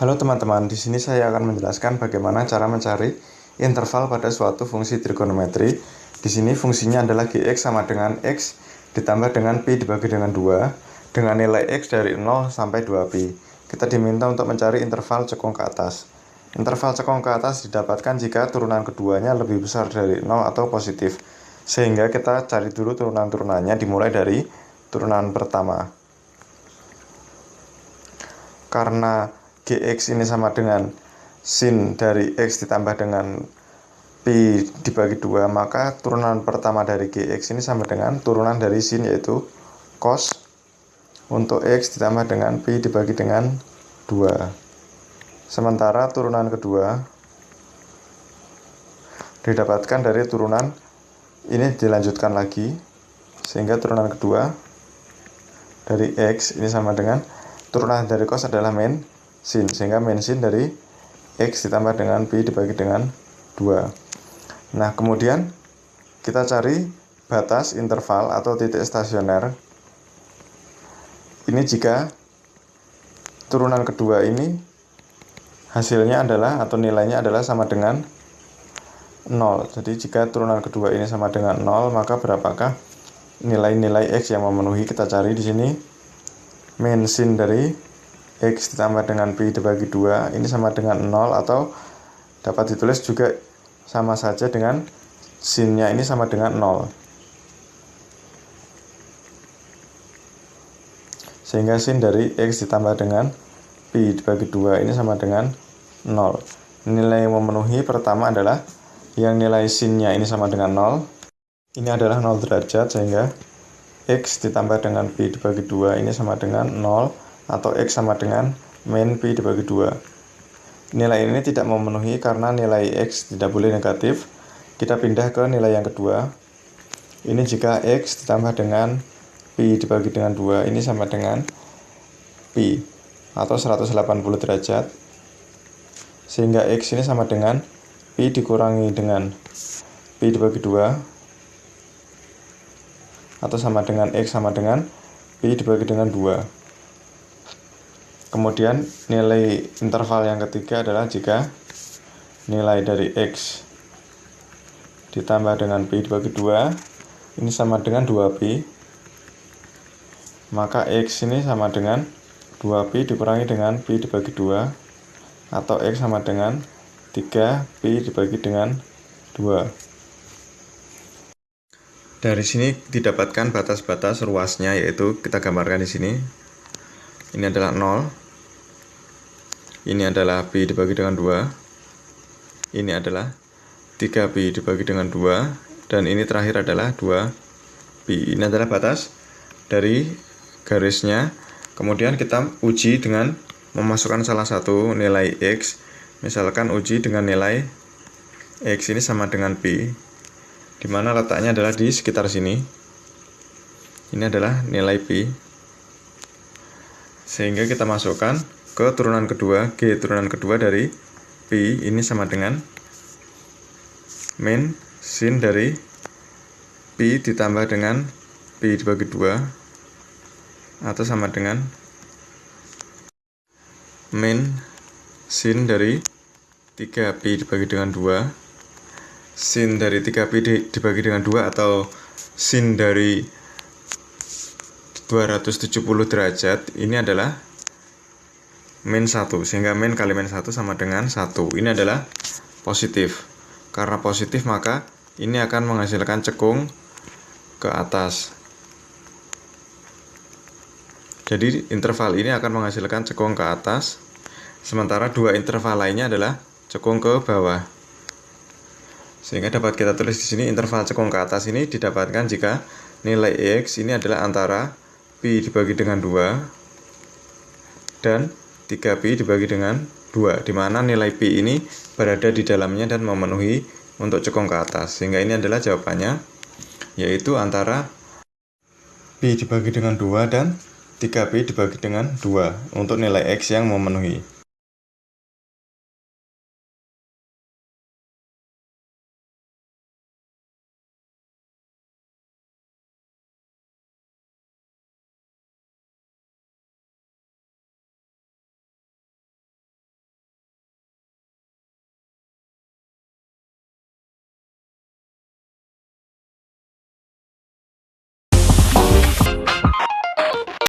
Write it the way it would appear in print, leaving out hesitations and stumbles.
Halo teman-teman, di sini saya akan menjelaskan bagaimana cara mencari interval pada suatu fungsi trigonometri. Di sini fungsinya adalah gx sama dengan x ditambah dengan pi dibagi dengan 2 dengan nilai x dari 0 sampai 2pi. Kita diminta untuk mencari interval cekung ke atas. Interval cekung ke atas didapatkan jika turunan keduanya lebih besar dari 0 atau positif. Sehingga kita cari dulu turunan-turunannya dimulai dari turunan pertama. Karena gx ini sama dengan sin dari x ditambah dengan pi dibagi 2, maka turunan pertama dari gx ini sama dengan turunan dari sin, yaitu cos untuk x ditambah dengan pi dibagi dengan 2. Sementara turunan kedua didapatkan dari turunan ini dilanjutkan lagi, sehingga turunan kedua dari x ini sama dengan turunan dari cos adalah min sin, sehingga min sin dari x ditambah dengan pi dibagi dengan 2. Nah, kemudian kita cari batas interval atau titik stasioner. Ini jika turunan kedua ini hasilnya adalah atau nilainya adalah sama dengan 0. Jadi jika turunan kedua ini sama dengan 0, maka berapakah nilai-nilai x yang memenuhi? Kita cari di sini. Min sin dari x ditambah dengan pi dibagi 2 ini sama dengan 0, atau dapat ditulis juga sama saja dengan sinnya ini sama dengan 0. Sehingga sin dari x ditambah dengan pi dibagi 2 ini sama dengan 0. Nilai yang memenuhi pertama adalah yang nilai sinnya ini sama dengan 0. Ini adalah 0 derajat, sehingga x ditambah dengan pi dibagi 2 ini sama dengan 0, atau x sama dengan min pi dibagi 2. Nilai ini tidak memenuhi karena nilai x tidak boleh negatif. Kita pindah ke nilai yang kedua. Ini jika x ditambah dengan pi dibagi dengan 2 ini sama dengan pi atau 180 derajat, sehingga x ini sama dengan pi dikurangi dengan pi dibagi 2, atau sama dengan x sama dengan pi dibagi dengan 2. Kemudian nilai interval yang ketiga adalah jika nilai dari x ditambah dengan pi dibagi 2 ini sama dengan 2pi, maka x ini sama dengan 2pi dikurangi dengan pi dibagi 2, atau x sama dengan 3pi dibagi dengan 2. Dari sini didapatkan batas-batas ruasnya, yaitu kita gambarkan di sini. Ini adalah 0. Ini adalah pi dibagi dengan 2. Ini adalah 3pi dibagi dengan 2, dan ini terakhir adalah 2pi. Ini adalah batas dari garisnya. Kemudian kita uji dengan memasukkan salah satu nilai x. Misalkan uji dengan nilai x ini sama dengan pi, di mana letaknya adalah di sekitar sini. Ini adalah nilai pi, sehingga kita masukkan ke turunan kedua. Turunan kedua dari pi ini sama dengan min sin dari pi ditambah dengan pi dibagi 2, atau sama dengan min sin dari 3pi dibagi dengan 2. Sin dari 3pi dibagi dengan 2 atau sin dari 270 derajat ini adalah min 1, sehingga min kali min 1 sama dengan 1. Ini adalah positif. Karena positif, maka ini akan menghasilkan cekung ke atas. Jadi interval ini akan menghasilkan cekung ke atas, sementara dua interval lainnya adalah cekung ke bawah. Sehingga dapat kita tulis di sini, interval cekung ke atas ini didapatkan jika nilai x ini adalah antara pi dibagi dengan 2 dan 3pi dibagi dengan 2, di mana nilai pi ini berada di dalamnya dan memenuhi untuk cekung ke atas. Sehingga ini adalah jawabannya, yaitu antara pi dibagi dengan 2 dan 3pi dibagi dengan 2 untuk nilai x yang memenuhi.